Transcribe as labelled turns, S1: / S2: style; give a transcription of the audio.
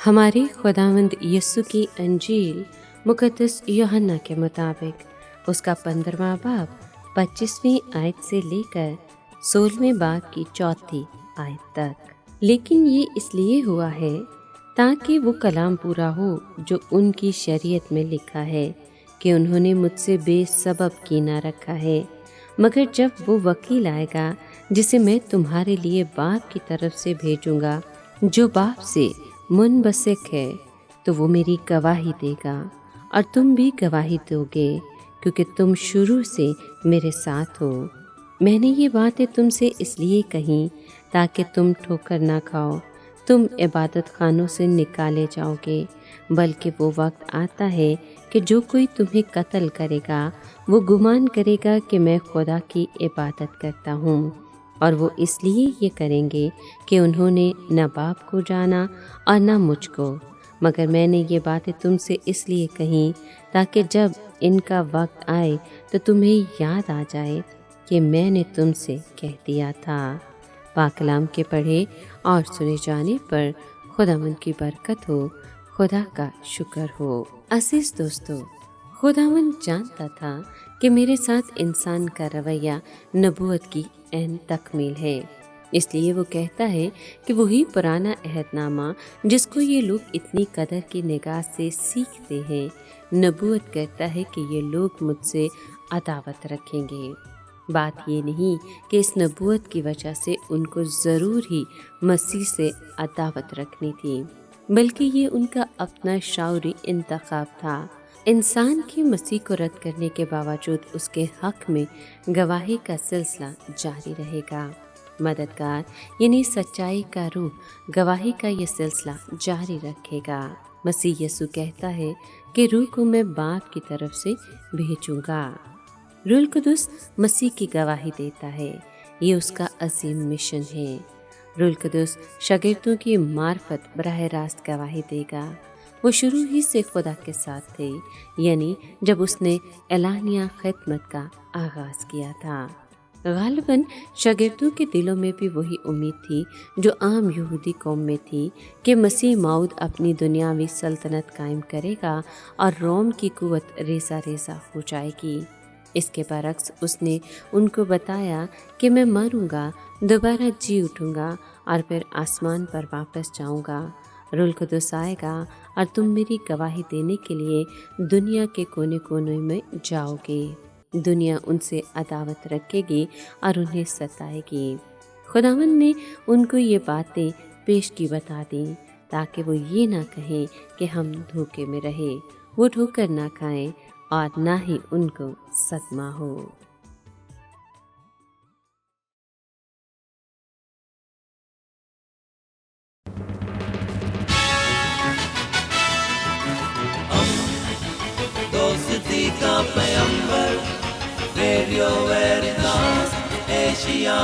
S1: हमारे खुदावंद यीशु की अंजील मुकद्दस यूहन्ना के मुताबिक उसका 15वां बाब 25वीं आयत से लेकर 16वें बाब की 4थी आयत तक। लेकिन ये इसलिए हुआ है ताकि वो कलाम पूरा हो जो उनकी शरीयत में लिखा है कि उन्होंने मुझसे बेसबब कीना रखा है। मगर जब वो वकील आएगा जिसे मैं तुम्हारे लिए बाप की तरफ से भेजूंगा, जो बाप से मुनबसिक है, तो वो मेरी गवाही देगा और तुम भी गवाही दोगे, क्योंकि तुम शुरू से मेरे साथ हो। मैंने ये बातें तुमसे इसलिए कहीं ताकि तुम ठोकर ना खाओ, तुम इबादत खानों से निकाले जाओगे। बल्कि वो वक्त आता है कि जो कोई तुम्हें कत्ल करेगा वो गुमान करेगा कि मैं खुदा की इबादत करता हूँ। और वो इसलिए ये करेंगे कि उन्होंने न बाप को जाना और न मुझको। मगर मैंने ये बातें तुमसे इसलिए कहीं ताकि जब इनका वक्त आए तो तुम्हें याद आ जाए कि मैंने तुमसे कह दिया था। पाक कलाम के पढ़े और सुने जाने पर खुदावंद की बरकत हो, खुदा का शुक्र हो। अजीज दोस्तों, खुदावंद जानता था कि मेरे साथ इंसान का रवैया नबूवत की ऐन तकमील है। इसलिए वो कहता है कि वही पुराना अहदनामा जिसको ये लोग इतनी कदर की निगाह से सीखते हैं, नबूवत करता है कि ये लोग मुझसे अदावत रखेंगे। बात ये नहीं कि इस नबूवत की वजह से उनको ज़रूर ही मसीह से अदावत रखनी थी, बल्कि ये उनका अपना शाउरी इंतखाब था। इंसान की मसीह को रद्द करने के बावजूद उसके हक में गवाही का सिलसिला जारी रहेगा। मददगार यानी सच्चाई का रूह गवाही का ये सिलसिला जारी रखेगा। मसीह यीशु कहता है कि रूह को मैं बाप की तरफ से भेजूंगा। रूहुल कुदुस मसीह की गवाही देता है। ये उसका अजीम मिशन है। रूहुल कुदुस शागिर्दों की मार्फत बराह रास्त गवाही देगा। वो शुरू ही से खुदा के साथ थे, यानी जब उसने एलानिया खिदमत का आगाज़ किया था। गालिबन शागिर्दों के दिलों में भी वही उम्मीद थी जो आम यहूदी कौम में थी कि मसीह मौद अपनी दुनियावी सल्तनत कायम करेगा और रोम की कुव्वत रेजा रेजा हो जाएगी। इसके बरक्स उसने उनको बताया कि मैं मरूंगा, दोबारा जी उठूंगा और फिर आसमान पर वापस जाऊंगा। रूहुल कुदुस आएगा और तुम मेरी गवाही देने के लिए दुनिया के कोने कोने में जाओगे। दुनिया उनसे अदावत रखेगी और उन्हें सताएगी। खुदावंद ने उनको ये बातें पेश की बता दी ताकि वो ये ना कहें कि हम धोखे में रहे, वो ठोकर ना खाएं और ना ही उनको सदमा हो।
S2: दोस्ती का पैगंबर, रेडियो वेरितास एशिया।